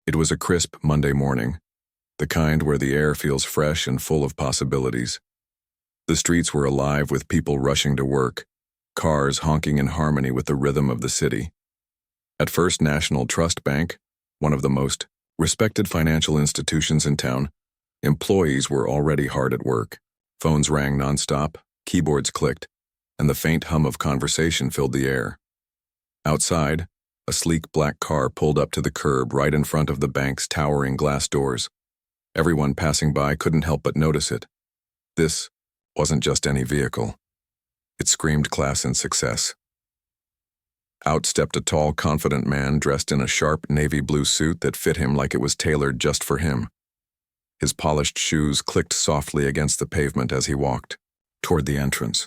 It was a crisp Monday morning, the kind where the air feels fresh and full of possibilities. The streets were alive with people rushing to work, cars honking in harmony with the rhythm of the city. At First National Trust Bank, one of the most respected financial institutions in town, employees were already hard at work. Phones rang nonstop, keyboards clicked, and the faint hum of conversation filled the air. Outside, a sleek black car pulled up to the curb right in front of the bank's towering glass doors. Everyone passing by couldn't help but notice it. This wasn't just any vehicle. It screamed class and success. Out stepped a tall, confident man dressed in a sharp navy blue suit that fit him like it was tailored just for him. His polished shoes clicked softly against the pavement as he walked toward the entrance.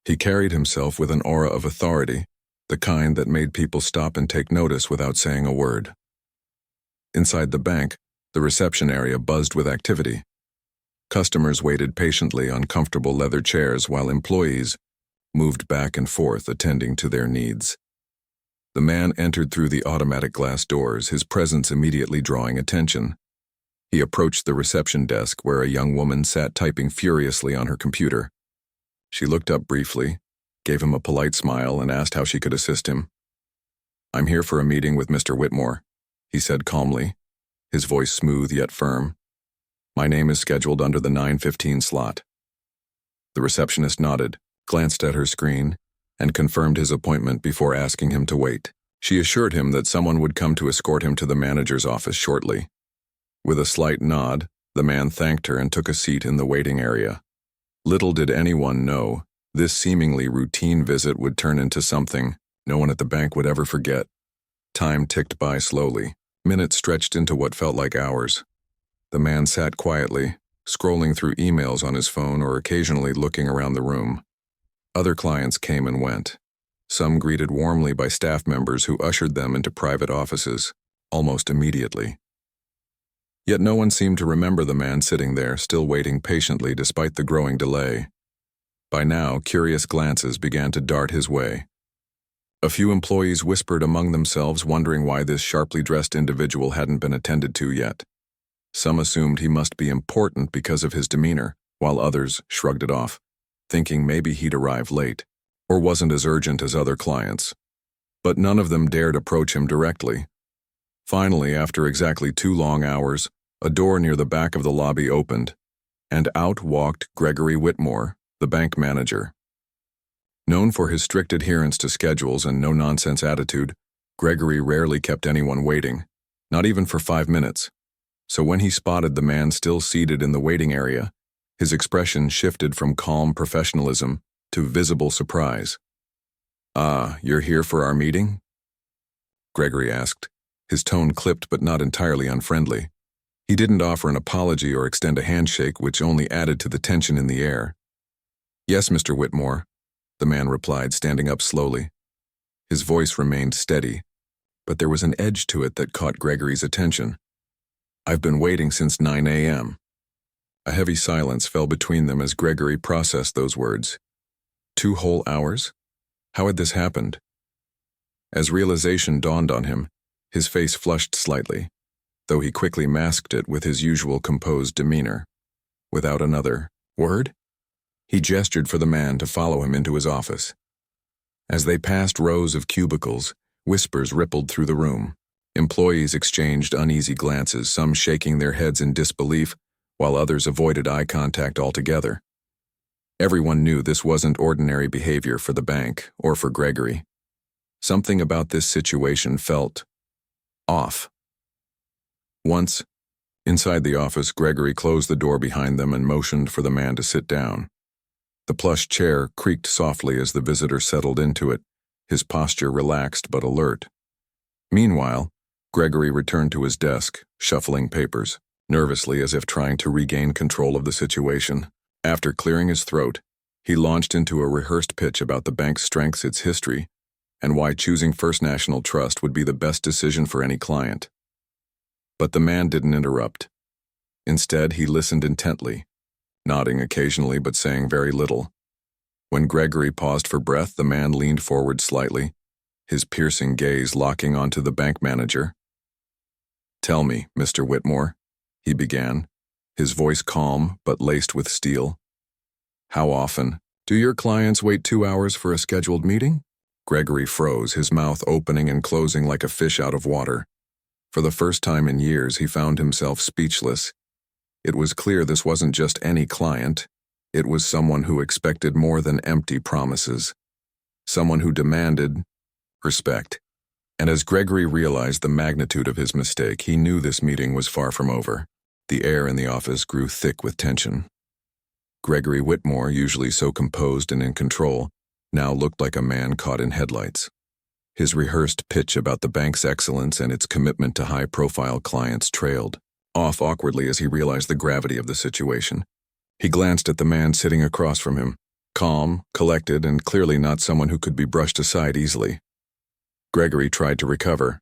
He carried himself with an aura of authority, the kind that made people stop and take notice without saying a word. Inside the bank, the reception area buzzed with activity. Customers waited patiently on comfortable leather chairs while employees moved back and forth attending to their needs. The man entered through the automatic glass doors, his presence immediately drawing attention. He approached the reception desk where a young woman sat typing furiously on her computer. She looked up briefly, gave him a polite smile, and asked how she could assist him. "I'm here for a meeting with Mr. Whitmore," he said calmly, his voice smooth yet firm. "My name is scheduled under the 9:15 slot." The receptionist nodded, glanced at her screen, and confirmed his appointment before asking him to wait. She assured him that someone would come to escort him to the manager's office shortly. With a slight nod, the man thanked her and took a seat in the waiting area. Little did anyone know, this seemingly routine visit would turn into something no one at the bank would ever forget. Time ticked by slowly. Minutes stretched into what felt like hours. The man sat quietly, scrolling through emails on his phone or occasionally looking around the room. Other clients came and went, some greeted warmly by staff members who ushered them into private offices, almost immediately. Yet no one seemed to remember the man sitting there, still waiting patiently despite the growing delay. By now, curious glances began to dart his way. A few employees whispered among themselves, wondering why this sharply dressed individual hadn't been attended to yet. Some assumed he must be important because of his demeanor, while others shrugged it off, thinking maybe he'd arrive late, or wasn't as urgent as other clients. But none of them dared approach him directly. Finally, after exactly 2 long hours, a door near the back of the lobby opened, and out walked Gregory Whitmore, the bank manager. Known for his strict adherence to schedules and no-nonsense attitude, Gregory rarely kept anyone waiting, not even for 5 minutes. So when he spotted the man still seated in the waiting area, his expression shifted from calm professionalism to visible surprise. "Ah, you're here for our meeting?" Gregory asked, his tone clipped but not entirely unfriendly. He didn't offer an apology or extend a handshake, which only added to the tension in the air. "Yes, Mr. Whitmore," the man replied, standing up slowly. His voice remained steady, but there was an edge to it that caught Gregory's attention. "I've been waiting since 9 a.m. A heavy silence fell between them as Gregory processed those words. 2 whole hours? How had this happened? As realization dawned on him, his face flushed slightly, though he quickly masked it with his usual composed demeanor. Without another word, he gestured for the man to follow him into his office. As they passed rows of cubicles, whispers rippled through the room. Employees exchanged uneasy glances, some shaking their heads in disbelief, while others avoided eye contact altogether. Everyone knew this wasn't ordinary behavior for the bank or for Gregory. Something about this situation felt off. Once, inside the office, Gregory closed the door behind them and motioned for the man to sit down. The plush chair creaked softly as the visitor settled into it, his posture relaxed but alert. Meanwhile, Gregory returned to his desk, shuffling papers, nervously as if trying to regain control of the situation. After clearing his throat, he launched into a rehearsed pitch about the bank's strengths, its history, and why choosing First National Trust would be the best decision for any client. But the man didn't interrupt. Instead, he listened intently, nodding occasionally but saying very little. When Gregory paused for breath, the man leaned forward slightly, his piercing gaze locking onto the bank manager. "Tell me, Mr. Whitmore," he began, his voice calm but laced with steel. "How often do your clients wait 2 hours for a scheduled meeting?" Gregory froze, his mouth opening and closing like a fish out of water. For the first time in years, he found himself speechless. It was clear this wasn't just any client. It was someone who expected more than empty promises. Someone who demanded respect. And as Gregory realized the magnitude of his mistake, he knew this meeting was far from over. The air in the office grew thick with tension. Gregory Whitmore, usually so composed and in control, now looked like a man caught in headlights. His rehearsed pitch about the bank's excellence and its commitment to high-profile clients trailed off awkwardly as he realized the gravity of the situation. He glanced at the man sitting across from him, calm, collected, and clearly not someone who could be brushed aside easily. Gregory tried to recover.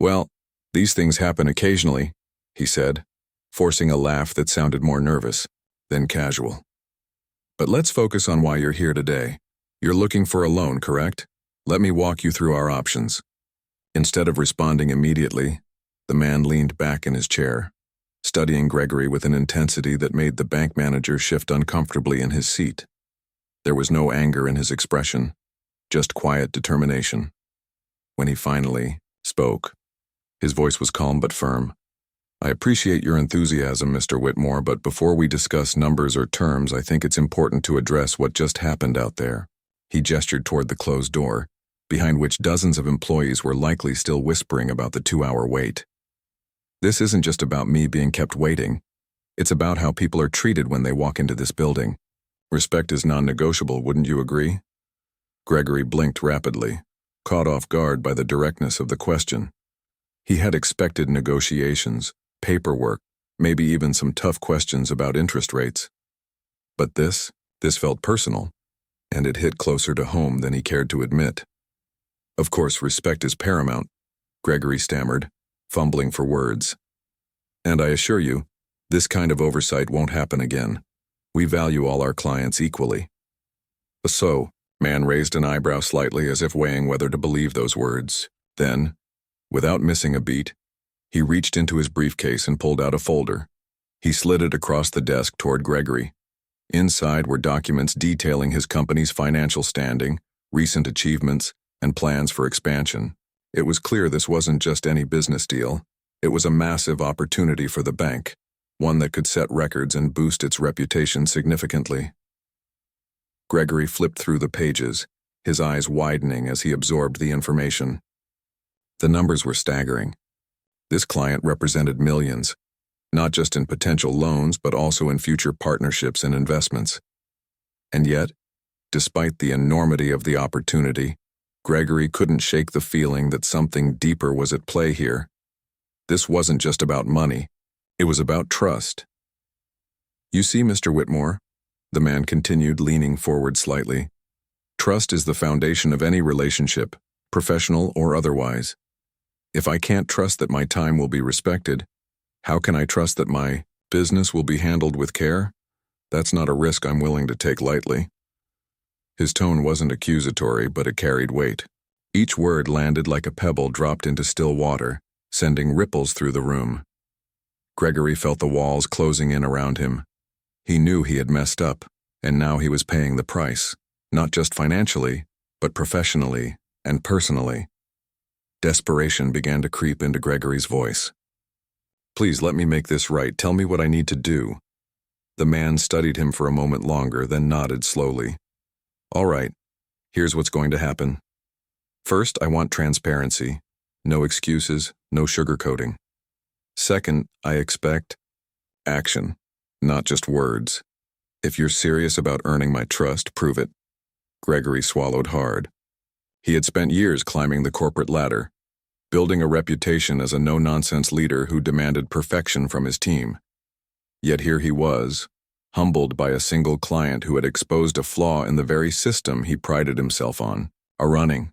"Well, these things happen occasionally," he said, forcing a laugh that sounded more nervous than casual. "But let's focus on why you're here today. You're looking for a loan, correct? Let me walk you through our options." Instead of responding immediately, the man leaned back in his chair, studying Gregory with an intensity that made the bank manager shift uncomfortably in his seat. There was no anger in his expression, just quiet determination. When he finally spoke, his voice was calm but firm. "I appreciate your enthusiasm, Mr. Whitmore, but before we discuss numbers or terms, I think it's important to address what just happened out there." He gestured toward the closed door, behind which dozens of employees were likely still whispering about the 2-hour wait. "This isn't just about me being kept waiting. It's about how people are treated when they walk into this building. Respect is non-negotiable, wouldn't you agree?" Gregory blinked rapidly, caught off guard by the directness of the question. He had expected negotiations, paperwork, maybe even some tough questions about interest rates. But this felt personal, and it hit closer to home than he cared to admit. "Of course, respect is paramount," Gregory stammered, fumbling for words. "And I assure you, this kind of oversight won't happen again. We value all our clients equally." "So," man raised an eyebrow slightly as if weighing whether to believe those words. Then, without missing a beat, he reached into his briefcase and pulled out a folder. He slid it across the desk toward Gregory. Inside were documents detailing his company's financial standing, recent achievements, and plans for expansion. It was clear this wasn't just any business deal. It was a massive opportunity for the bank, one that could set records and boost its reputation significantly. Gregory flipped through the pages, his eyes widening as he absorbed the information. The numbers were staggering. This client represented millions, not just in potential loans but also in future partnerships and investments. And yet, despite the enormity of the opportunity, Gregory couldn't shake the feeling that something deeper was at play here. This wasn't just about money. It was about trust. "You see, Mr. Whitmore," the man continued, leaning forward slightly, "trust is the foundation of any relationship, professional or otherwise. If I can't trust that my time will be respected, how can I trust that my business will be handled with care? That's not a risk I'm willing to take lightly." His tone wasn't accusatory, but it carried weight. Each word landed like a pebble dropped into still water, sending ripples through the room. Gregory felt the walls closing in around him. He knew he had messed up, and now he was paying the price, not just financially, but professionally and personally. Desperation began to creep into Gregory's voice. "Please let me make this right. Tell me what I need to do." The man studied him for a moment longer, then nodded slowly. "All right, here's what's going to happen. First, I want transparency. No excuses, no sugarcoating. Second, I expect action, not just words. If you're serious about earning my trust, prove it." Gregory swallowed hard. He had spent years climbing the corporate ladder, building a reputation as a no-nonsense leader who demanded perfection from his team. Yet here he was, humbled by a single client who had exposed a flaw in the very system he prided himself on, running.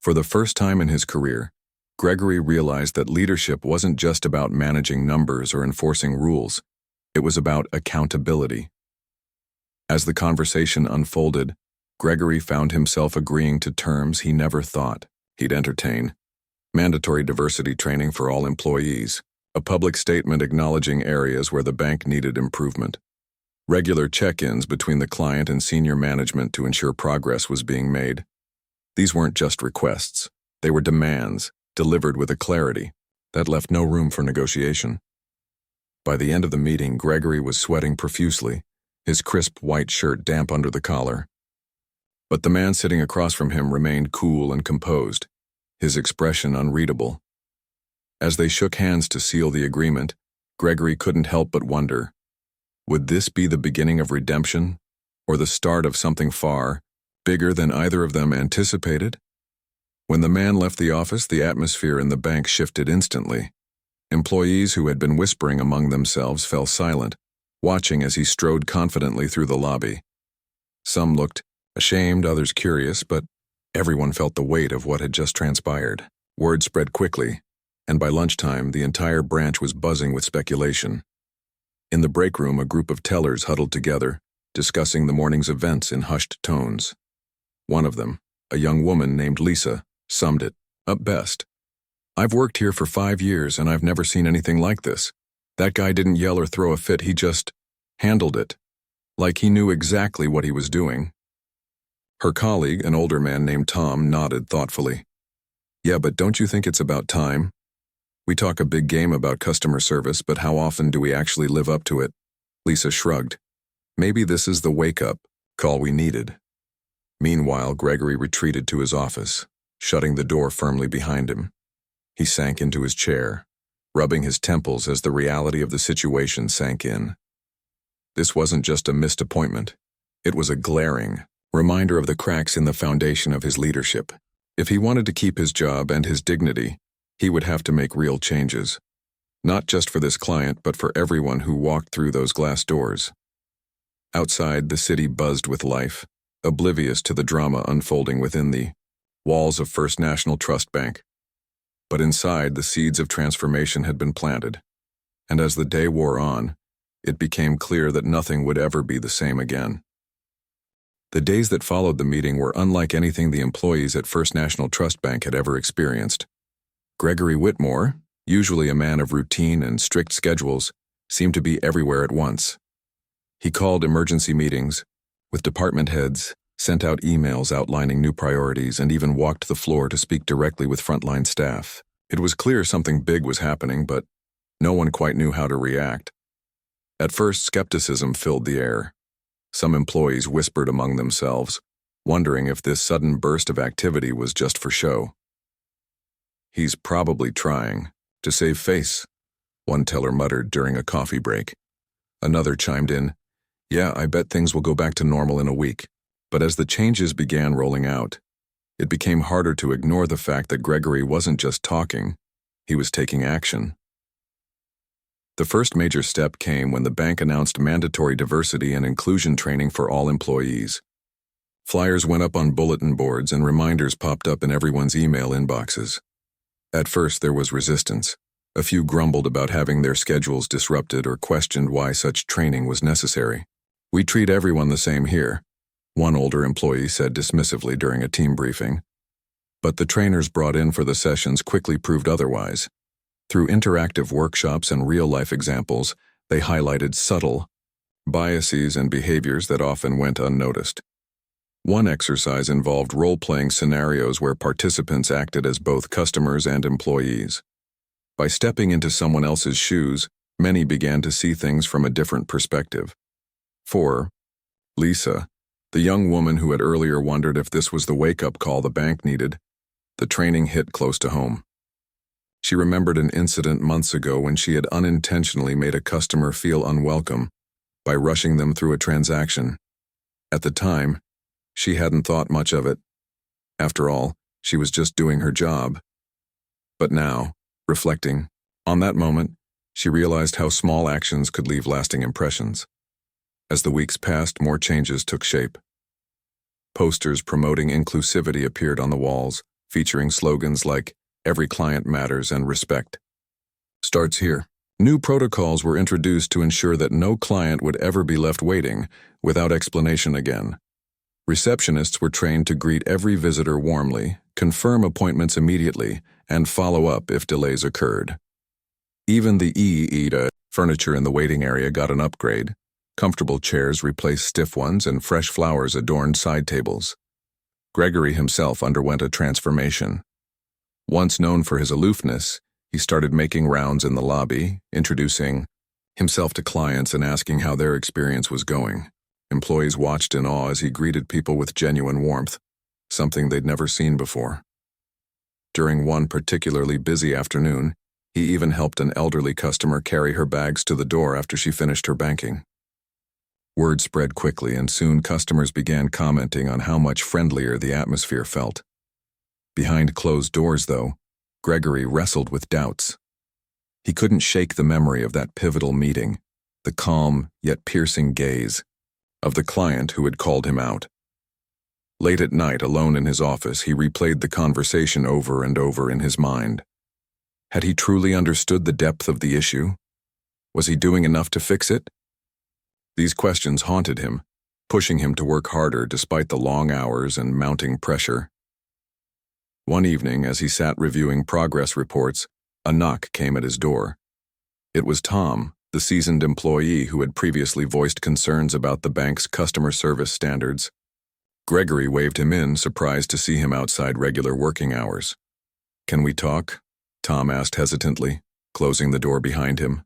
For the first time in his career, Gregory realized that leadership wasn't just about managing numbers or enforcing rules. It was about accountability. As the conversation unfolded, Gregory found himself agreeing to terms he never thought he'd entertain. Mandatory diversity training for all employees. A public statement acknowledging areas where the bank needed improvement. Regular check-ins between the client and senior management to ensure progress was being made. These weren't just requests. They were demands, delivered with a clarity that left no room for negotiation. By the end of the meeting, Gregory was sweating profusely, his crisp white shirt damp under the collar. But the man sitting across from him remained cool and composed, his expression unreadable. As they shook hands to seal the agreement, Gregory couldn't help but wonder, would this be the beginning of redemption, or the start of something far bigger than either of them anticipated? When the man left the office, the atmosphere in the bank shifted instantly. Employees who had been whispering among themselves fell silent, watching as he strode confidently through the lobby. Some looked ashamed, others curious, but everyone felt the weight of what had just transpired. Word spread quickly, and by lunchtime, the entire branch was buzzing with speculation. In the break room, a group of tellers huddled together, discussing the morning's events in hushed tones. One of them, a young woman named Lisa, summed it up best. "I've worked here for 5 years and I've never seen anything like this. That guy didn't yell or throw a fit, he just handled it. Like he knew exactly what he was doing." Her colleague, an older man named Tom, nodded thoughtfully. "Yeah, but don't you think it's about time? We talk a big game about customer service, but how often do we actually live up to it?" Lisa shrugged. "Maybe this is the wake-up call we needed." Meanwhile, Gregory retreated to his office, shutting the door firmly behind him. He sank into his chair, rubbing his temples as the reality of the situation sank in. This wasn't just a missed appointment. It was a glaring reminder of the cracks in the foundation of his leadership. If he wanted to keep his job and his dignity, he would have to make real changes. Not just for this client, but for everyone who walked through those glass doors. Outside, the city buzzed with life, oblivious to the drama unfolding within the walls of First National Trust Bank. But inside, the seeds of transformation had been planted, and as the day wore on, it became clear that nothing would ever be the same again. The days that followed the meeting were unlike anything the employees at First National Trust Bank had ever experienced. Gregory Whitmore, usually a man of routine and strict schedules, seemed to be everywhere at once. He called emergency meetings with department heads, sent out emails outlining new priorities, and even walked the floor to speak directly with frontline staff. It was clear something big was happening, but no one quite knew how to react. At first, skepticism filled the air. Some employees whispered among themselves, wondering if this sudden burst of activity was just for show. "He's probably trying to save face," one teller muttered during a coffee break. Another chimed in, "Yeah, I bet things will go back to normal in a week." But as the changes began rolling out, it became harder to ignore the fact that Gregory wasn't just talking, he was taking action. The first major step came when the bank announced mandatory diversity and inclusion training for all employees. Flyers went up on bulletin boards and reminders popped up in everyone's email inboxes. At first, there was resistance. A few grumbled about having their schedules disrupted or questioned why such training was necessary. "We treat everyone the same here," one older employee said dismissively during a team briefing. But the trainers brought in for the sessions quickly proved otherwise. Through interactive workshops and real-life examples, they highlighted subtle biases and behaviors that often went unnoticed. One exercise involved role-playing scenarios where participants acted as both customers and employees. By stepping into someone else's shoes, many began to see things from a different perspective. For Lisa, the young woman who had earlier wondered if this was the wake-up call the bank needed, the training hit close to home. She remembered an incident months ago when she had unintentionally made a customer feel unwelcome by rushing them through a transaction. At the time, she hadn't thought much of it. After all, she was just doing her job. But now, reflecting on that moment, she realized how small actions could leave lasting impressions. As the weeks passed, more changes took shape. Posters promoting inclusivity appeared on the walls, featuring slogans like "Every client matters" and "Respect starts here." New protocols were introduced to ensure that no client would ever be left waiting without explanation again. Receptionists were trained to greet every visitor warmly, confirm appointments immediately, and follow up if delays occurred. Even the EETA furniture in the waiting area got an upgrade. Comfortable chairs replaced stiff ones and fresh flowers adorned side tables. Gregory himself underwent a transformation. Once known for his aloofness, he started making rounds in the lobby, introducing himself to clients and asking how their experience was going. Employees watched in awe as he greeted people with genuine warmth, something they'd never seen before. During one particularly busy afternoon, he even helped an elderly customer carry her bags to the door after she finished her banking. Word spread quickly, and soon customers began commenting on how much friendlier the atmosphere felt. Behind closed doors, though, Gregory wrestled with doubts. He couldn't shake the memory of that pivotal meeting, the calm yet piercing gaze of the client who had called him out. Late at night, alone in his office, he replayed the conversation over and over in his mind. Had he truly understood the depth of the issue? Was he doing enough to fix it? These questions haunted him, pushing him to work harder despite the long hours and mounting pressure. One evening, as he sat reviewing progress reports, a knock came at his door. It was Tom, the seasoned employee who had previously voiced concerns about the bank's customer service standards. Gregory waved him in, surprised to see him outside regular working hours. "Can we talk?" Tom asked hesitantly, closing the door behind him.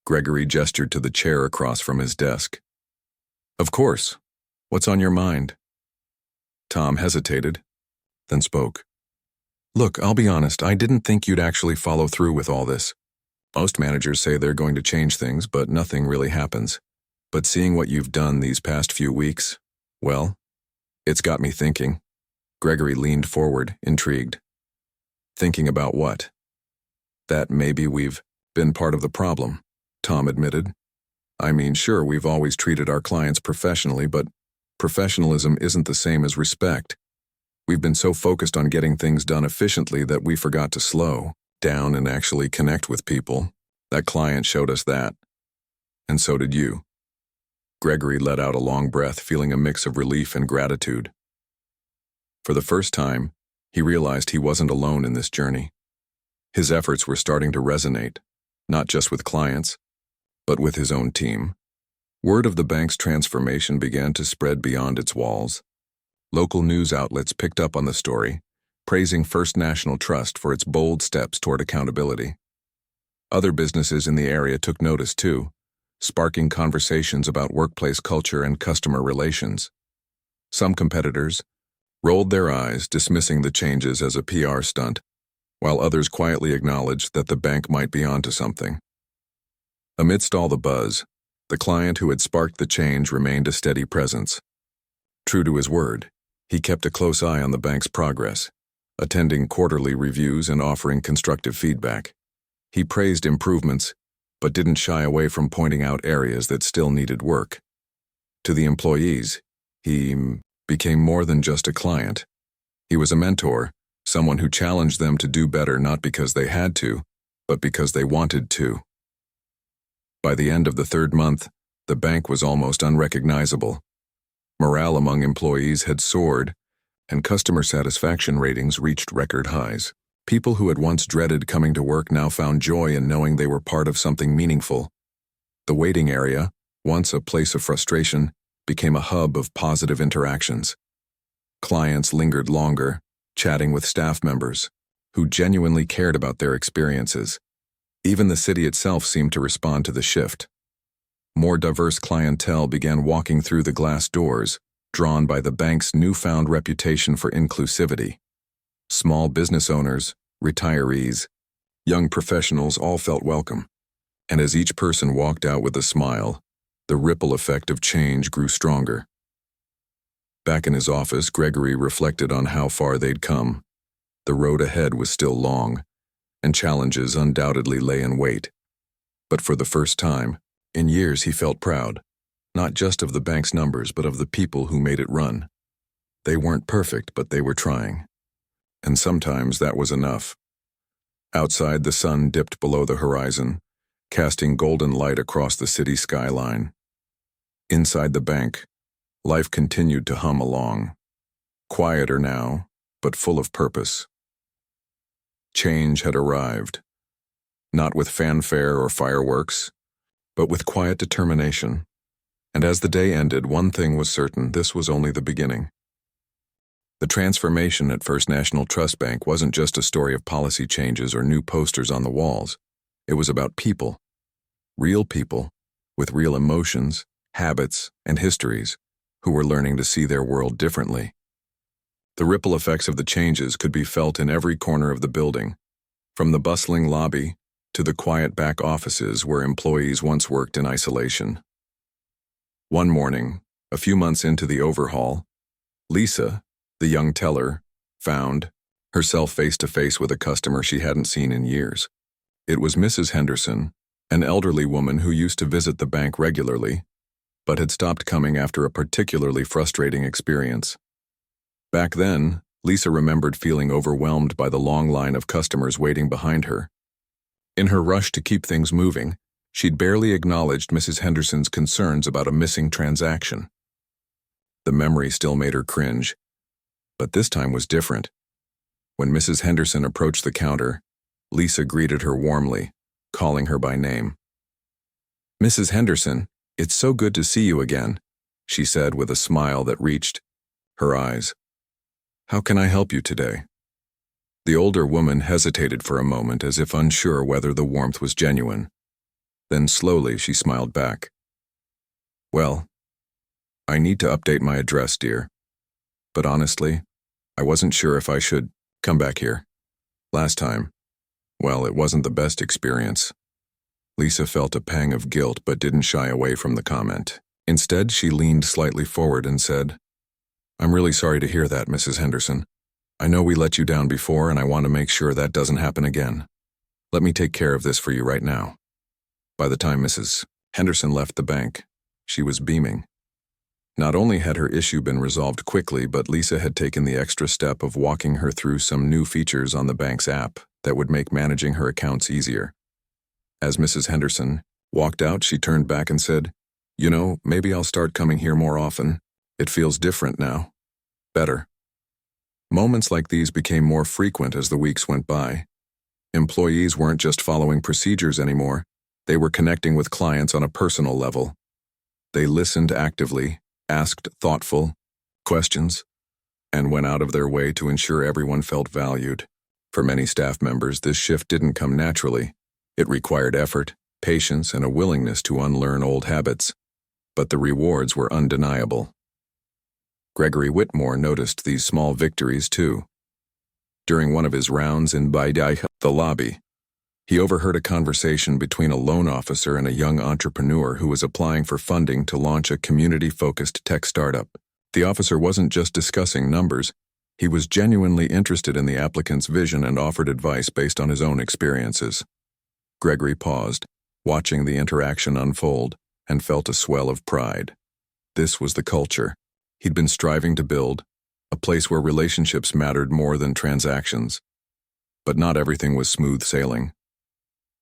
Gregory gestured to the chair across from his desk. "Of course. What's on your mind?" Tom hesitated, then spoke. "Look, I'll be honest, I didn't think you'd actually follow through with all this. Most managers say they're going to change things, but nothing really happens. But seeing what you've done these past few weeks, well, it's got me thinking." Gregory leaned forward, intrigued. "Thinking about what?" "That maybe we've been part of the problem," Tom admitted. "I mean, sure, we've always treated our clients professionally, but professionalism isn't the same as respect. We've been so focused on getting things done efficiently that we forgot to slow down and actually connect with people. That client showed us that. And so did you." Gregory let out a long breath, feeling a mix of relief and gratitude. For the first time, he realized he wasn't alone in this journey. His efforts were starting to resonate, not just with clients, but with his own team. Word of the bank's transformation began to spread beyond its walls. Local news outlets picked up on the story, praising First National Trust for its bold steps toward accountability. Other businesses in the area took notice too, sparking conversations about workplace culture and customer relations. Some competitors rolled their eyes, dismissing the changes as a PR stunt, while others quietly acknowledged that the bank might be onto something. Amidst all the buzz, the client who had sparked the change remained a steady presence. True to his word, he kept a close eye on the bank's progress, attending quarterly reviews and offering constructive feedback. He praised improvements, but didn't shy away from pointing out areas that still needed work. To the employees, he became more than just a client. He was a mentor, someone who challenged them to do better not because they had to, but because they wanted to. By the end of the third month, the bank was almost unrecognizable. Morale among employees had soared, and customer satisfaction ratings reached record highs. People who had once dreaded coming to work now found joy in knowing they were part of something meaningful. The waiting area, once a place of frustration, became a hub of positive interactions. Clients lingered longer, chatting with staff members, who genuinely cared about their experiences. Even the city itself seemed to respond to the shift. More diverse clientele began walking through the glass doors, drawn by the bank's newfound reputation for inclusivity. Small business owners, retirees, young professionals all felt welcome. And as each person walked out with a smile, the ripple effect of change grew stronger. Back in his office, Gregory reflected on how far they'd come. The road ahead was still long, and challenges undoubtedly lay in wait. But for the first time, in years, he felt proud, not just of the bank's numbers, but of the people who made it run. They weren't perfect, but they were trying. And sometimes that was enough. Outside, the sun dipped below the horizon, casting golden light across the city skyline. Inside the bank, Life continued to hum along. Quieter now, but full of purpose. Change had arrived. Not with fanfare or fireworks, but with quiet determination. And as the day ended, one thing was certain: this was only the beginning. The transformation at First National Trust Bank wasn't just a story of policy changes or new posters on the walls. It was about people. Real people, with real emotions, habits, and histories, who were learning to see their world differently. The ripple effects of the changes could be felt in every corner of the building, from the bustling lobby to the quiet back offices where employees once worked in isolation. One morning, a few months into the overhaul, Lisa, the young teller, found herself face to face with a customer she hadn't seen in years. It was Mrs. Henderson, an elderly woman who used to visit the bank regularly, but had stopped coming after a particularly frustrating experience. Back then, Lisa remembered feeling overwhelmed by the long line of customers waiting behind her. In her rush to keep things moving, she'd barely acknowledged Mrs. Henderson's concerns about a missing transaction. The memory still made her cringe, but this time was different. When Mrs. Henderson approached the counter, Lisa greeted her warmly, calling her by name. "Mrs. Henderson, it's so good to see you again," she said with a smile that reached her eyes. "How can I help you today?" The older woman hesitated for a moment, as if unsure whether the warmth was genuine. Then slowly she smiled back. "Well, I need to update my address, dear. But honestly, I wasn't sure if I should come back here. Last time, well, it wasn't the best experience." Lisa felt a pang of guilt but didn't shy away from the comment. Instead, she leaned slightly forward and said, "I'm really sorry to hear that, Mrs. Henderson. I know we let you down before, and I want to make sure that doesn't happen again. Let me take care of this for you right now." By the time Mrs. Henderson left the bank, she was beaming. Not only had her issue been resolved quickly, but Lisa had taken the extra step of walking her through some new features on the bank's app that would make managing her accounts easier. As Mrs. Henderson walked out, she turned back and said, "You know, maybe I'll start coming here more often. It feels different now. Better." Moments like these became more frequent as the weeks went by. Employees weren't just following procedures anymore. They were connecting with clients on a personal level. They listened actively, asked thoughtful questions, and went out of their way to ensure everyone felt valued. For many staff members, this shift didn't come naturally. It required effort, patience, and a willingness to unlearn old habits. But the rewards were undeniable. Gregory Whitmore noticed these small victories too. During one of his rounds in the lobby, he overheard a conversation between a loan officer and a young entrepreneur who was applying for funding to launch a community-focused tech startup. The officer wasn't just discussing numbers, he was genuinely interested in the applicant's vision and offered advice based on his own experiences. Gregory paused, watching the interaction unfold, and felt a swell of pride. This was the culture he'd been striving to build, a place where relationships mattered more than transactions. But not everything was smooth sailing.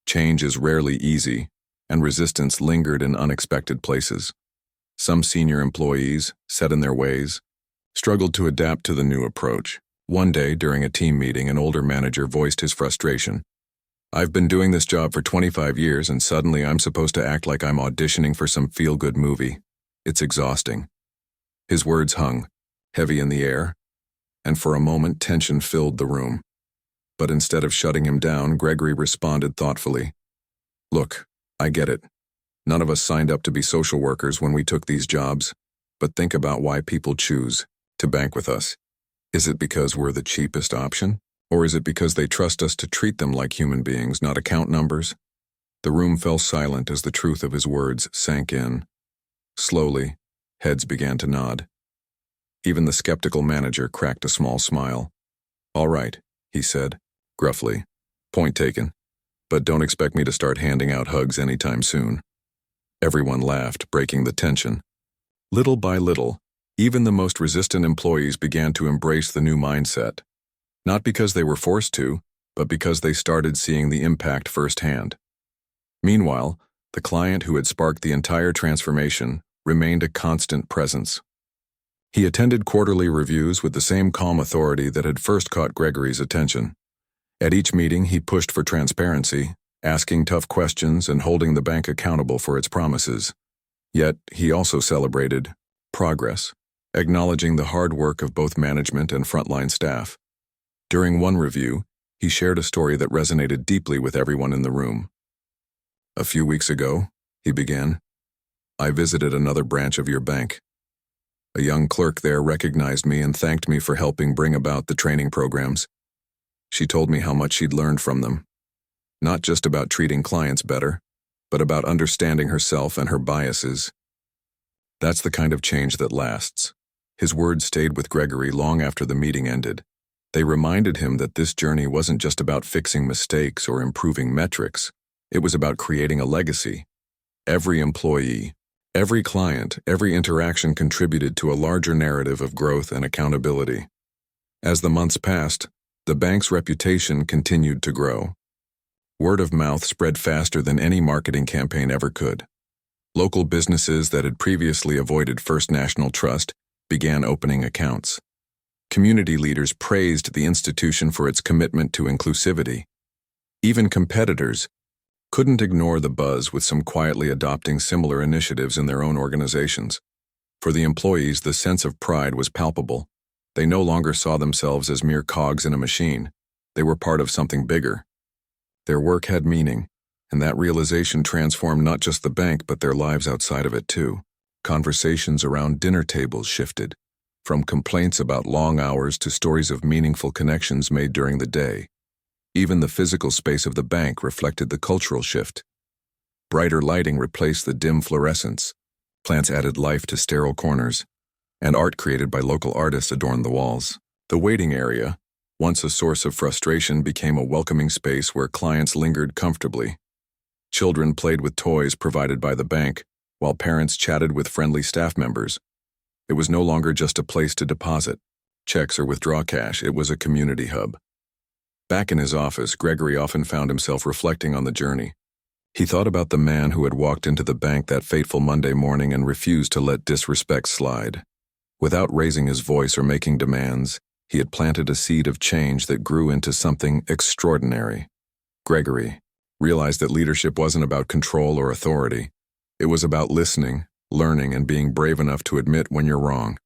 Change is rarely easy, and resistance lingered in unexpected places. Some senior employees, set in their ways, struggled to adapt to the new approach. One day, during a team meeting, an older manager voiced his frustration. "I've been doing this job for 25 years, and suddenly I'm supposed to act like I'm auditioning for some feel-good movie. It's exhausting." His words hung, heavy in the air, and for a moment tension filled the room. But instead of shutting him down, Gregory responded thoughtfully. "Look, I get it. None of us signed up to be social workers when we took these jobs, but think about why people choose to bank with us. Is it because we're the cheapest option? Or is it because they trust us to treat them like human beings, not account numbers?" The room fell silent as the truth of his words sank in. Slowly, heads began to nod. Even the skeptical manager cracked a small smile. "All right," he said, gruffly. "Point taken. But don't expect me to start handing out hugs anytime soon." Everyone laughed, breaking the tension. Little by little, even the most resistant employees began to embrace the new mindset. Not because they were forced to, but because they started seeing the impact firsthand. Meanwhile, the client who had sparked the entire transformation remained a constant presence. He attended quarterly reviews with the same calm authority that had first caught Gregory's attention. At each meeting, he pushed for transparency, asking tough questions and holding the bank accountable for its promises. Yet, he also celebrated progress, acknowledging the hard work of both management and frontline staff. During one review, he shared a story that resonated deeply with everyone in the room. "A few weeks ago," he began, "I visited another branch of your bank. A young clerk there recognized me and thanked me for helping bring about the training programs. She told me how much she'd learned from them. Not just about treating clients better, but about understanding herself and her biases. That's the kind of change that lasts." His words stayed with Gregory long after the meeting ended. They reminded him that this journey wasn't just about fixing mistakes or improving metrics. It was about creating a legacy. Every employee, every client, every interaction contributed to a larger narrative of growth and accountability. As the months passed, the bank's reputation continued to grow. Word of mouth spread faster than any marketing campaign ever could. Local businesses that had previously avoided First National Trust began opening accounts. Community leaders praised the institution for its commitment to inclusivity. Even competitors couldn't ignore the buzz, with some quietly adopting similar initiatives in their own organizations. For the employees, the sense of pride was palpable. They no longer saw themselves as mere cogs in a machine. They were part of something bigger. Their work had meaning, and that realization transformed not just the bank but their lives outside of it too. Conversations around dinner tables shifted, from complaints about long hours to stories of meaningful connections made during the day. Even the physical space of the bank reflected the cultural shift. Brighter lighting replaced the dim fluorescence, plants added life to sterile corners, and art created by local artists adorned the walls. The waiting area, once a source of frustration, became a welcoming space where clients lingered comfortably. Children played with toys provided by the bank, while parents chatted with friendly staff members. It was no longer just a place to deposit checks or withdraw cash, it was a community hub. Back in his office, Gregory often found himself reflecting on the journey. He thought about the man who had walked into the bank that fateful Monday morning and refused to let disrespect slide. Without raising his voice or making demands, he had planted a seed of change that grew into something extraordinary. Gregory realized that leadership wasn't about control or authority. It was about listening, learning, and being brave enough to admit when you're wrong.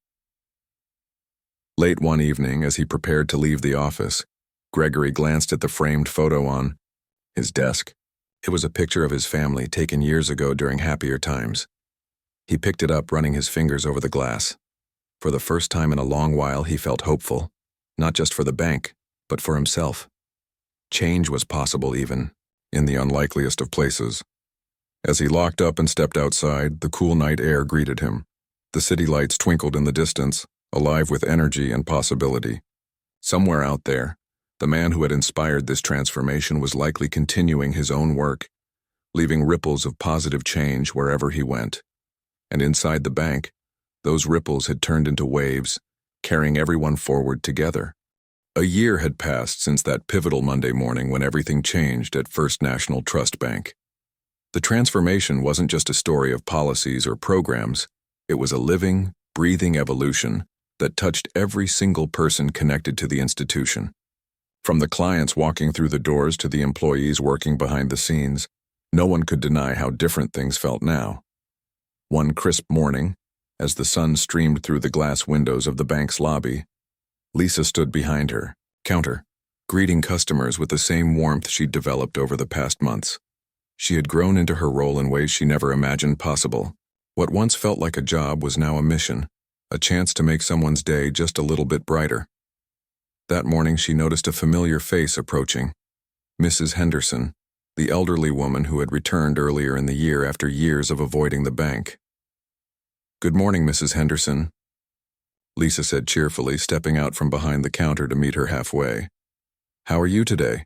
Late one evening, as he prepared to leave the office, Gregory glanced at the framed photo on his desk. It was a picture of his family taken years ago during happier times. He picked it up, running his fingers over the glass. For the first time in a long while, he felt hopeful, not just for the bank, but for himself. Change was possible even in the unlikeliest of places. As he locked up and stepped outside, the cool night air greeted him. The city lights twinkled in the distance, alive with energy and possibility. Somewhere out there, the man who had inspired this transformation was likely continuing his own work, leaving ripples of positive change wherever he went. And inside the bank, those ripples had turned into waves, carrying everyone forward together. A year had passed since that pivotal Monday morning when everything changed at First National Trust Bank. The transformation wasn't just a story of policies or programs. It was a living, breathing evolution that touched every single person connected to the institution. From the clients walking through the doors to the employees working behind the scenes, no one could deny how different things felt now. One crisp morning, as the sun streamed through the glass windows of the bank's lobby, Lisa stood behind her counter, greeting customers with the same warmth she'd developed over the past months. She had grown into her role in ways she never imagined possible. What once felt like a job was now a mission, a chance to make someone's day just a little bit brighter. That morning, she noticed a familiar face approaching. Mrs. Henderson, the elderly woman who had returned earlier in the year after years of avoiding the bank. "Good morning, Mrs. Henderson," Lisa said cheerfully, stepping out from behind the counter to meet her halfway. "How are you today?"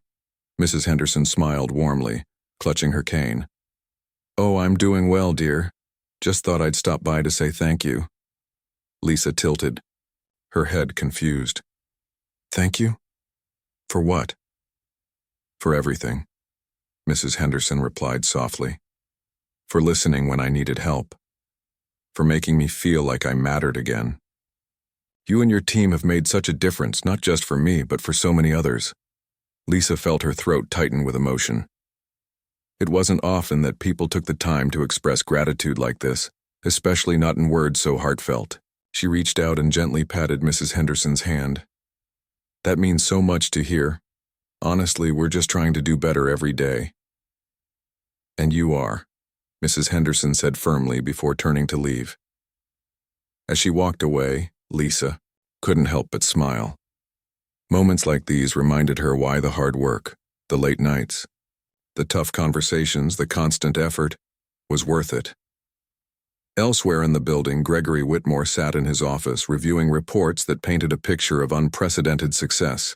Mrs. Henderson smiled warmly, clutching her cane. "Oh, I'm doing well, dear. Just thought I'd stop by to say thank you." Lisa tilted, her head confused. "Thank you? For what?" "For everything," Mrs. Henderson replied softly. "For listening when I needed help. For making me feel like I mattered again. You and your team have made such a difference, not just for me, but for so many others." Lisa felt her throat tighten with emotion. It wasn't often that people took the time to express gratitude like this, especially not in words so heartfelt. She reached out and gently patted Mrs. Henderson's hand. "That means so much to hear. Honestly, we're just trying to do better every day." "And you are," Mrs. Henderson said firmly before turning to leave. As she walked away, Lisa couldn't help but smile. Moments like these reminded her why the hard work, the late nights, the tough conversations, the constant effort was worth it. Elsewhere in the building, Gregory Whitmore sat in his office reviewing reports that painted a picture of unprecedented success.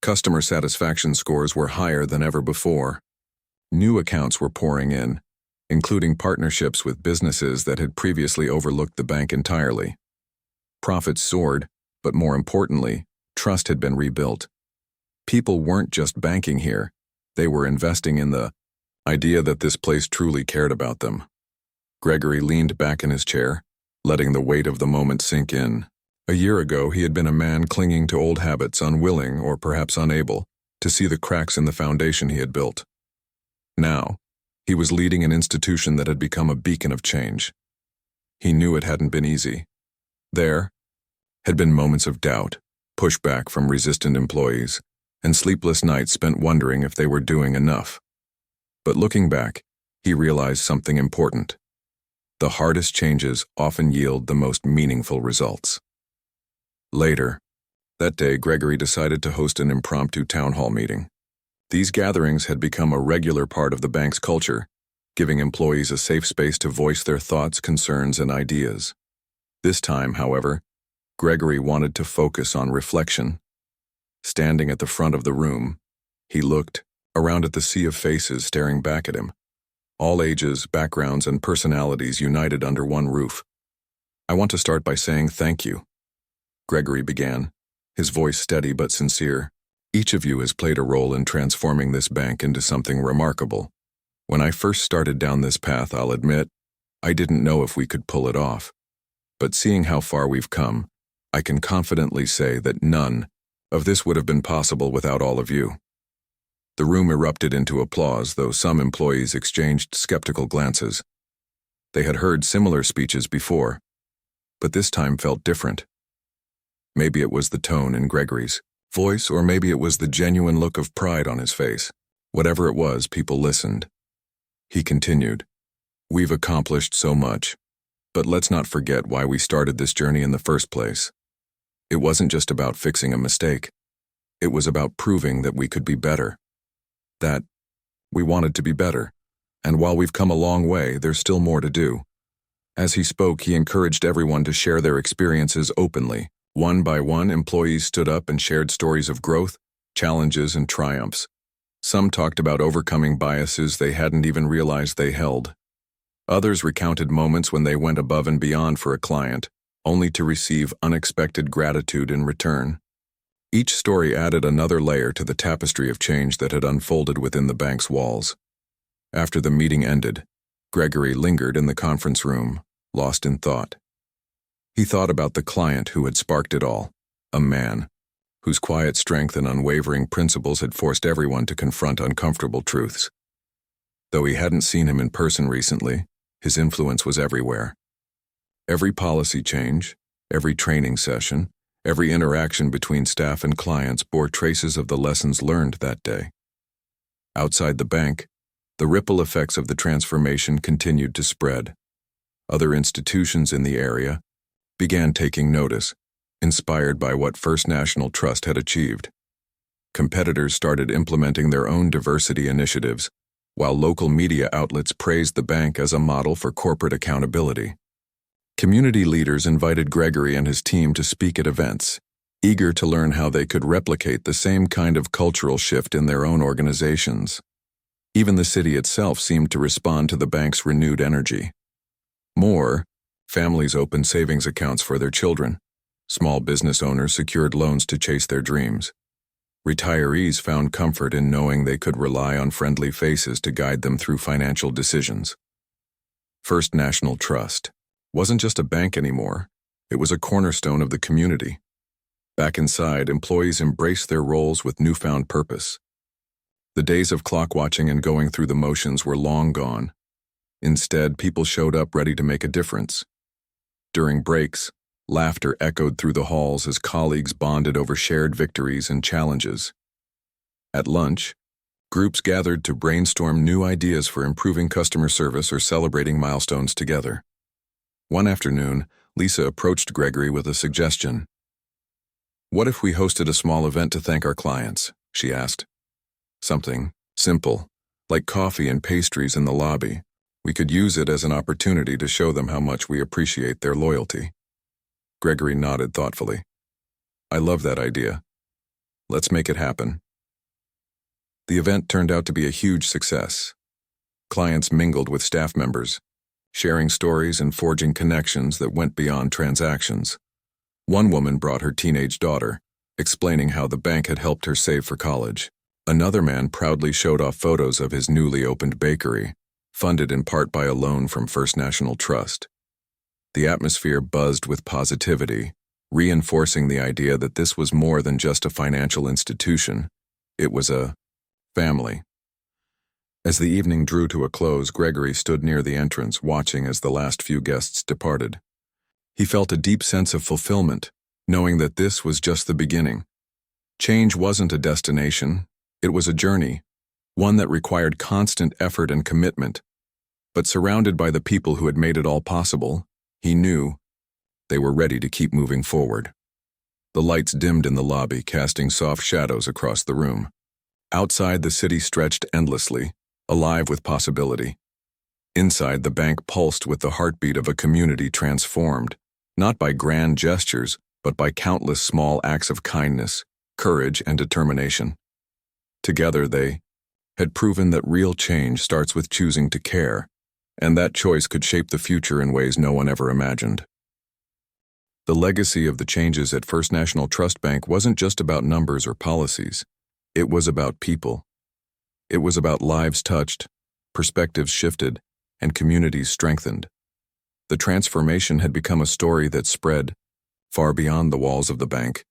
Customer satisfaction scores were higher than ever before. New accounts were pouring in, including partnerships with businesses that had previously overlooked the bank entirely. Profits soared, but more importantly, trust had been rebuilt. People weren't just banking here, they were investing in the idea that this place truly cared about them. Gregory leaned back in his chair, letting the weight of the moment sink in. A year ago, he had been a man clinging to old habits, unwilling, or perhaps unable, to see the cracks in the foundation he had built. Now, he was leading an institution that had become a beacon of change. He knew it hadn't been easy. There had been moments of doubt, pushback from resistant employees, and sleepless nights spent wondering if they were doing enough. But looking back, he realized something important. The hardest changes often yield the most meaningful results. Later, that day, Gregory decided to host an impromptu town hall meeting. These gatherings had become a regular part of the bank's culture, giving employees a safe space to voice their thoughts, concerns, and ideas. This time, however, Gregory wanted to focus on reflection. Standing at the front of the room, he looked around at the sea of faces staring back at him. All ages, backgrounds, and personalities united under one roof. "I want to start by saying thank you," Gregory began, his voice steady but sincere. "Each of you has played a role in transforming this bank into something remarkable. When I first started down this path, I'll admit, I didn't know if we could pull it off. But seeing how far we've come, I can confidently say that none of this would have been possible without all of you." The room erupted into applause, though some employees exchanged skeptical glances. They had heard similar speeches before, but this time felt different. Maybe it was the tone in Gregory's voice, or maybe it was the genuine look of pride on his face. Whatever it was, people listened. He continued, "We've accomplished so much, but let's not forget why we started this journey in the first place. It wasn't just about fixing a mistake. It was about proving that we could be better. That we wanted to be better. And while we've come a long way, there's still more to do." As he spoke, he encouraged everyone to share their experiences openly. One by one, employees stood up and shared stories of growth, challenges, and triumphs. Some talked about overcoming biases they hadn't even realized they held. Others recounted moments when they went above and beyond for a client, only to receive unexpected gratitude in return. Each story added another layer to the tapestry of change that had unfolded within the bank's walls. After the meeting ended, Gregory lingered in the conference room, lost in thought. He thought about the client who had sparked it all, a man whose quiet strength and unwavering principles had forced everyone to confront uncomfortable truths. Though he hadn't seen him in person recently, his influence was everywhere. Every policy change, every training session, every interaction between staff and clients bore traces of the lessons learned that day. Outside the bank, the ripple effects of the transformation continued to spread. Other institutions in the area began taking notice, inspired by what First National Trust had achieved. Competitors started implementing their own diversity initiatives, while local media outlets praised the bank as a model for corporate accountability. Community leaders invited Gregory and his team to speak at events, eager to learn how they could replicate the same kind of cultural shift in their own organizations. Even the city itself seemed to respond to the bank's renewed energy. More, families opened savings accounts for their children. Small business owners secured loans to chase their dreams. Retirees found comfort in knowing they could rely on friendly faces to guide them through financial decisions. First National Trust wasn't just a bank anymore. It was a cornerstone of the community. Back inside, employees embraced their roles with newfound purpose. The days of clock watching and going through the motions were long gone. Instead, people showed up ready to make a difference. During breaks, laughter echoed through the halls as colleagues bonded over shared victories and challenges. At lunch, groups gathered to brainstorm new ideas for improving customer service or celebrating milestones together. One afternoon, Lisa approached Gregory with a suggestion. "What if we hosted a small event to thank our clients?" she asked. "Something simple, like coffee and pastries in the lobby. We could use it as an opportunity to show them how much we appreciate their loyalty." Gregory nodded thoughtfully. "I love that idea. Let's make it happen." The event turned out to be a huge success. Clients mingled with staff members, sharing stories and forging connections that went beyond transactions. One woman brought her teenage daughter, explaining how the bank had helped her save for college. Another man proudly showed off photos of his newly opened bakery, funded in part by a loan from First National Trust. The atmosphere buzzed with positivity, reinforcing the idea that this was more than just a financial institution. It was a family. As the evening drew to a close, Gregory stood near the entrance, watching as the last few guests departed. He felt a deep sense of fulfillment, knowing that this was just the beginning. Change wasn't a destination, it was a journey, one that required constant effort and commitment. But surrounded by the people who had made it all possible, he knew they were ready to keep moving forward. The lights dimmed in the lobby, casting soft shadows across the room. Outside, the city stretched endlessly, alive with possibility. Inside, the bank pulsed with the heartbeat of a community transformed, not by grand gestures, but by countless small acts of kindness, courage, and determination. Together, they had proven that real change starts with choosing to care, and that choice could shape the future in ways no one ever imagined. The legacy of the changes at First National Trust Bank wasn't just about numbers or policies. It was about people. It was about lives touched, perspectives shifted, and communities strengthened. The transformation had become a story that spread far beyond the walls of the bank,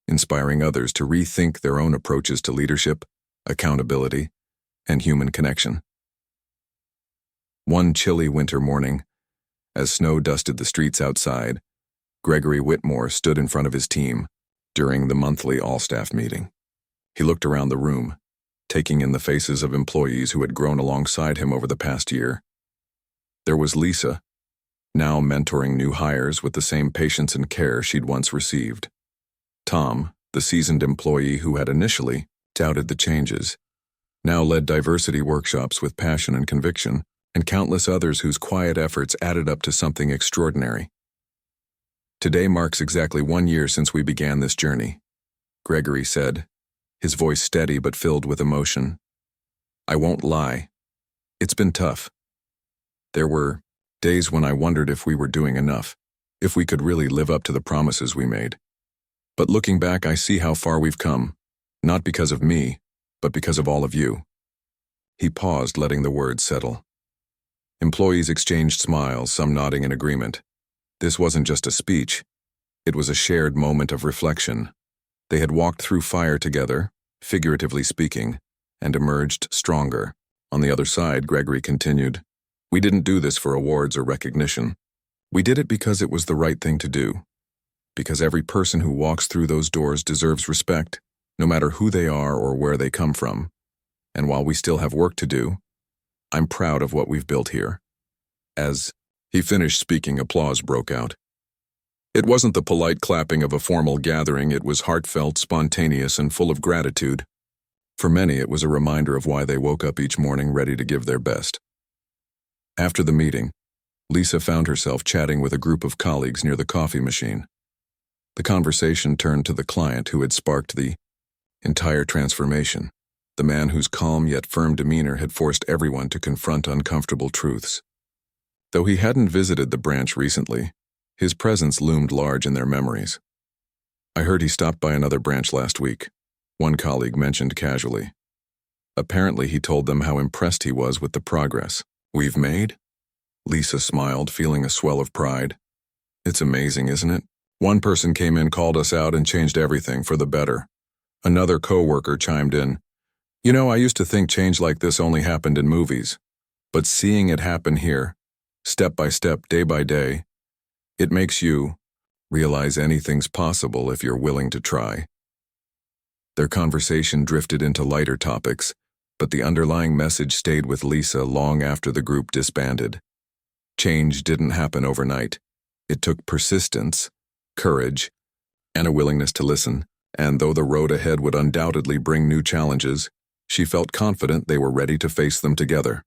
inspiring others to rethink their own approaches to leadership, accountability, and human connection. One chilly winter morning, as snow dusted the streets outside, Gregory Whitmore stood in front of his team during the monthly all-staff meeting. He looked around the room, taking in the faces of employees who had grown alongside him over the past year. There was Lisa, now mentoring new hires with the same patience and care she'd once received. Tom, the seasoned employee who had initially doubted the changes, now led diversity workshops with passion and conviction, and countless others whose quiet efforts added up to something extraordinary. "Today marks exactly 1 year since we began this journey," Gregory said, his voice steady but filled with emotion. "I won't lie. It's been tough. There were days when I wondered if we were doing enough, if we could really live up to the promises we made. But looking back, I see how far we've come, not because of me, but because of all of you." He paused, letting the words settle. Employees exchanged smiles, some nodding in agreement. This wasn't just a speech. It was a shared moment of reflection. They had walked through fire together, figuratively speaking, and emerged stronger. On the other side, Gregory continued, "We didn't do this for awards or recognition. We did it because it was the right thing to do. Because every person who walks through those doors deserves respect, no matter who they are or where they come from. And while we still have work to do, I'm proud of what we've built here." As he finished speaking, applause broke out. It wasn't the polite clapping of a formal gathering, it was heartfelt, spontaneous, and full of gratitude. For many, it was a reminder of why they woke up each morning ready to give their best. After the meeting, Lisa found herself chatting with a group of colleagues near the coffee machine. The conversation turned to the client who had sparked the entire transformation, the man whose calm yet firm demeanor had forced everyone to confront uncomfortable truths. Though he hadn't visited the branch recently, his presence loomed large in their memories. "I heard he stopped by another branch last week," one colleague mentioned casually. Apparently, he told them how impressed he was with the progress we've made. Lisa smiled, feeling a swell of pride. "It's amazing, isn't it?" One person came in, called us out, and changed everything for the better. Another co-worker chimed in, "You know, I used to think change like this only happened in movies. But seeing it happen here, step by step, day by day, it makes you realize anything's possible if you're willing to try." Their conversation drifted into lighter topics, but the underlying message stayed with Lisa long after the group disbanded. Change didn't happen overnight. It took persistence, courage, and a willingness to listen, and though the road ahead would undoubtedly bring new challenges, she felt confident they were ready to face them together.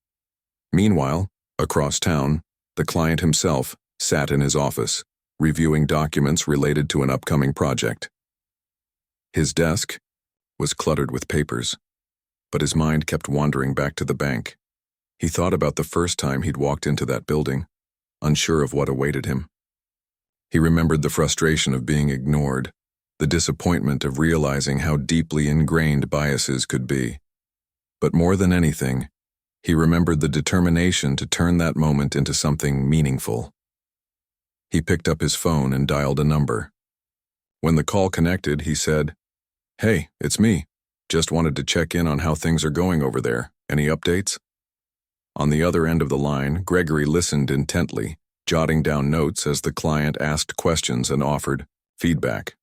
Meanwhile, across town, the client himself sat in his office, reviewing documents related to an upcoming project. His desk was cluttered with papers, but his mind kept wandering back to the bank. He thought about the first time he'd walked into that building, unsure of what awaited him. He remembered the frustration of being ignored, the disappointment of realizing how deeply ingrained biases could be. But more than anything, he remembered the determination to turn that moment into something meaningful. He picked up his phone and dialed a number. When the call connected, he said, "Hey, it's me. Just wanted to check in on how things are going over there. Any updates?" On the other end of the line, Gregory listened intently, jotting down notes as the client asked questions and offered feedback.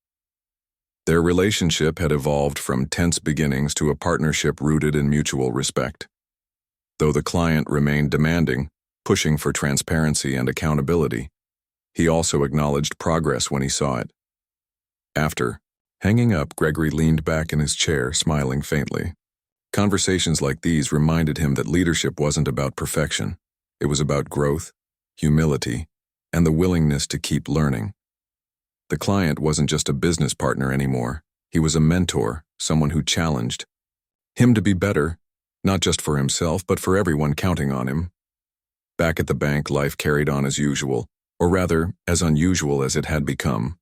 Their relationship had evolved from tense beginnings to a partnership rooted in mutual respect. Though the client remained demanding, pushing for transparency and accountability, he also acknowledged progress when he saw it. After hanging up, Gregory leaned back in his chair, smiling faintly. Conversations like these reminded him that leadership wasn't about perfection. It was about growth, humility, and the willingness to keep learning. The client wasn't just a business partner anymore. He was a mentor, someone who challenged him to be better, not just for himself, but for everyone counting on him. Back at the bank, life carried on as usual, or rather, as unusual as it had become.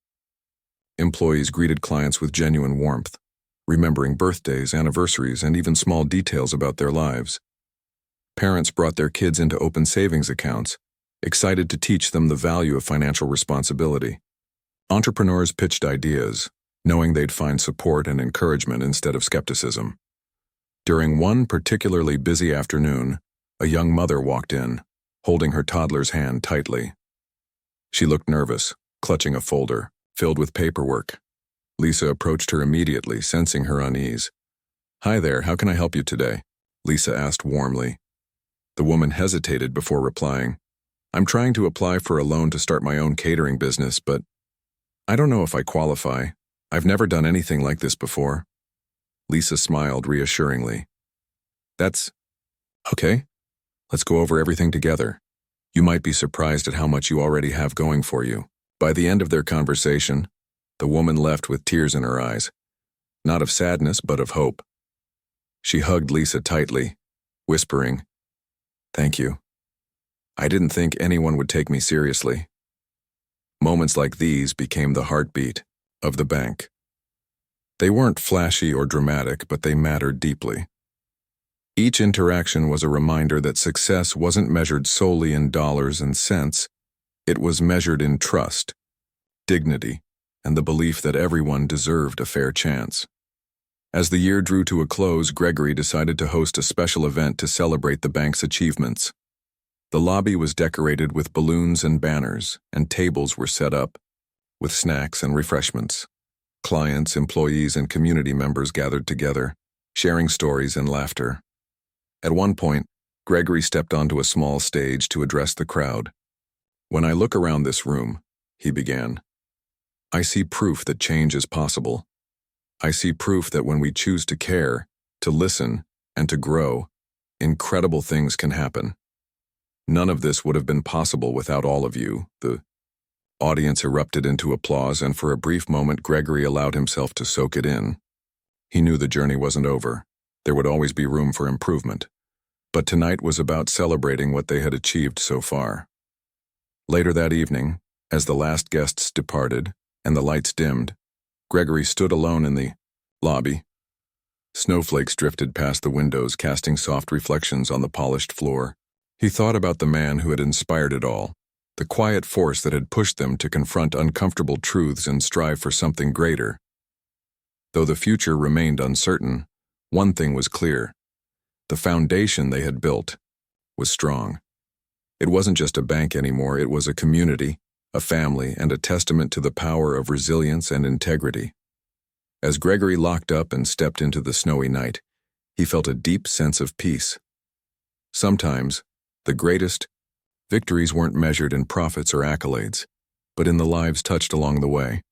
Employees greeted clients with genuine warmth, remembering birthdays, anniversaries, and even small details about their lives. Parents brought their kids into open savings accounts, excited to teach them the value of financial responsibility. Entrepreneurs pitched ideas, knowing they'd find support and encouragement instead of skepticism. During one particularly busy afternoon, a young mother walked in, holding her toddler's hand tightly. She looked nervous, clutching a folder filled with paperwork. Lisa approached her immediately, sensing her unease. "Hi there, how can I help you today?" Lisa asked warmly. The woman hesitated before replying, "I'm trying to apply for a loan to start my own catering business, but I don't know if I qualify. I've never done anything like this before." Lisa smiled reassuringly. "That's okay. Let's go over everything together. You might be surprised at how much you already have going for you." By the end of their conversation, the woman left with tears in her eyes, not of sadness but of hope. She hugged Lisa tightly, whispering, "Thank you. I didn't think anyone would take me seriously." Moments like these became the heartbeat of the bank. They weren't flashy or dramatic, but they mattered deeply. Each interaction was a reminder that success wasn't measured solely in dollars and cents. It was measured in trust, dignity, and the belief that everyone deserved a fair chance. As the year drew to a close, Gregory decided to host a special event to celebrate the bank's achievements. The lobby was decorated with balloons and banners, and tables were set up with snacks and refreshments. Clients, employees, and community members gathered together, sharing stories and laughter. At one point, Gregory stepped onto a small stage to address the crowd. "When I look around this room," he began, "I see proof that change is possible. I see proof that when we choose to care, to listen, and to grow, incredible things can happen. None of this would have been possible without all of you." The audience erupted into applause, and for a brief moment Gregory allowed himself to soak it in. He knew the journey wasn't over. There would always be room for improvement. But tonight was about celebrating what they had achieved so far. Later that evening, as the last guests departed and the lights dimmed, Gregory stood alone in the lobby. Snowflakes drifted past the windows, casting soft reflections on the polished floor. He thought about the man who had inspired it all, the quiet force that had pushed them to confront uncomfortable truths and strive for something greater. Though the future remained uncertain, one thing was clear. The foundation they had built was strong. It wasn't just a bank anymore, it was a community, a family, and a testament to the power of resilience and integrity. As Gregory locked up and stepped into the snowy night, he felt a deep sense of peace. Sometimes, the greatest victories weren't measured in profits or accolades, but in the lives touched along the way.